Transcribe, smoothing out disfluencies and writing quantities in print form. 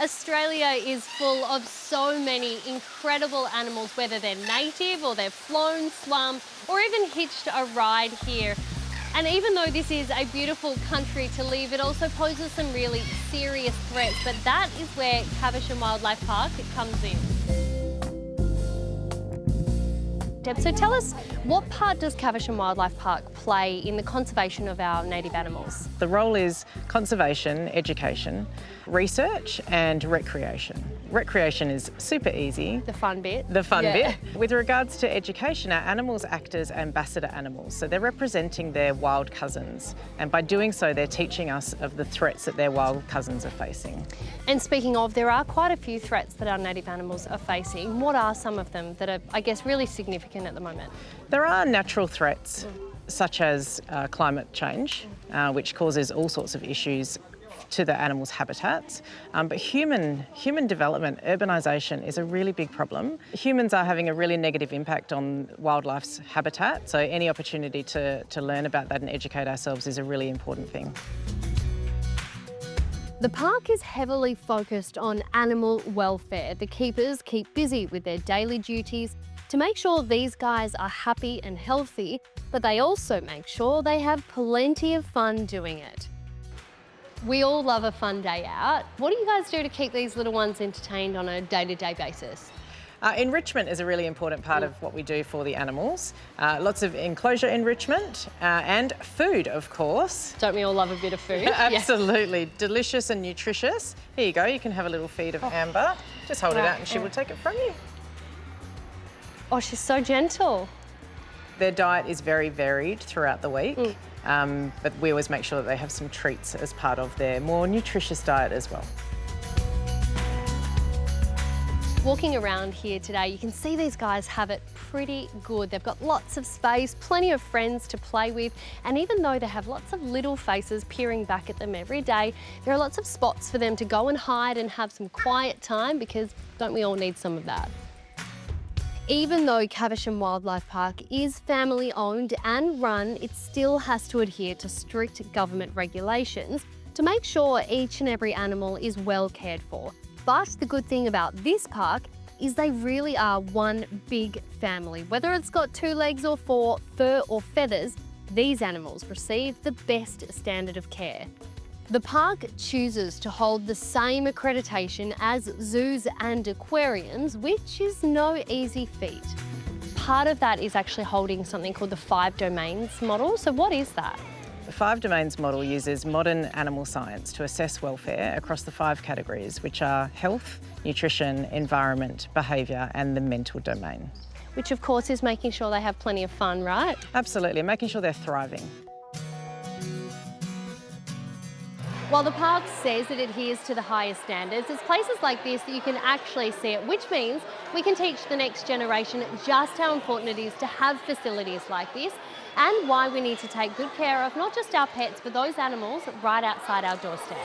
Australia is full of so many incredible animals, whether they're native or they've flown, swum, or even hitched a ride here. And even though this is a beautiful country to live, it also poses some really serious threats. But that is where Caversham Wildlife Park comes in. Deb, so tell us, what part does Caversham Wildlife Park play in the conservation of our native animals? The role is conservation, education, research and recreation. Recreation is super easy. The fun bit. The fun bit. With regards to education, our animals act as ambassador animals. So they're representing their wild cousins. And by doing so, they're teaching us of the threats that their wild cousins are facing. And speaking of, there are quite a few threats that our native animals are facing. What are some of them that are, I guess, really significant at the moment? There are natural threats, such as climate change, which causes all sorts of issues to the animals' habitats. But human development, urbanisation, is a really big problem. Humans are having a really negative impact on wildlife's habitat, so any opportunity to learn about that and educate ourselves is a really important thing. The park is heavily focused on animal welfare. The keepers keep busy with their daily duties to make sure these guys are happy and healthy, but they also make sure they have plenty of fun doing it. We all love a fun day out. What do you guys do to keep these little ones entertained on a day-to-day basis? Enrichment is a really important part of what we do for the animals. Lots of enclosure enrichment and food, of course. Don't we all love a bit of food? Absolutely. Delicious and nutritious. Here you go, you can have a little feed of Amber. Just hold it out and she will take it from you. Oh, she's so gentle. Their diet is very varied throughout the week, but we always make sure that they have some treats as part of their more nutritious diet as well. Walking around here today, you can see these guys have it pretty good. They've got lots of space, plenty of friends to play with, and even though they have lots of little faces peering back at them every day, there are lots of spots for them to go and hide and have some quiet time, because don't we all need some of that? Even though Caversham Wildlife Park is family owned and run, it still has to adhere to strict government regulations to make sure each and every animal is well cared for. But the good thing about this park is they really are one big family. Whether it's got 2 legs or 4, fur or feathers, these animals receive the best standard of care. The park chooses to hold the same accreditation as zoos and aquariums, which is no easy feat. Part of that is actually holding something called the 5 domains model. So what is that? The 5 domains model uses modern animal science to assess welfare across the 5 categories, which are health, nutrition, environment, behaviour and the mental domain. Which of course is making sure they have plenty of fun, right? Absolutely, making sure they're thriving. While the park says it adheres to the highest standards, it's places like this that you can actually see it, which means we can teach the next generation just how important it is to have facilities like this and why we need to take good care of not just our pets, but those animals right outside our doorstep.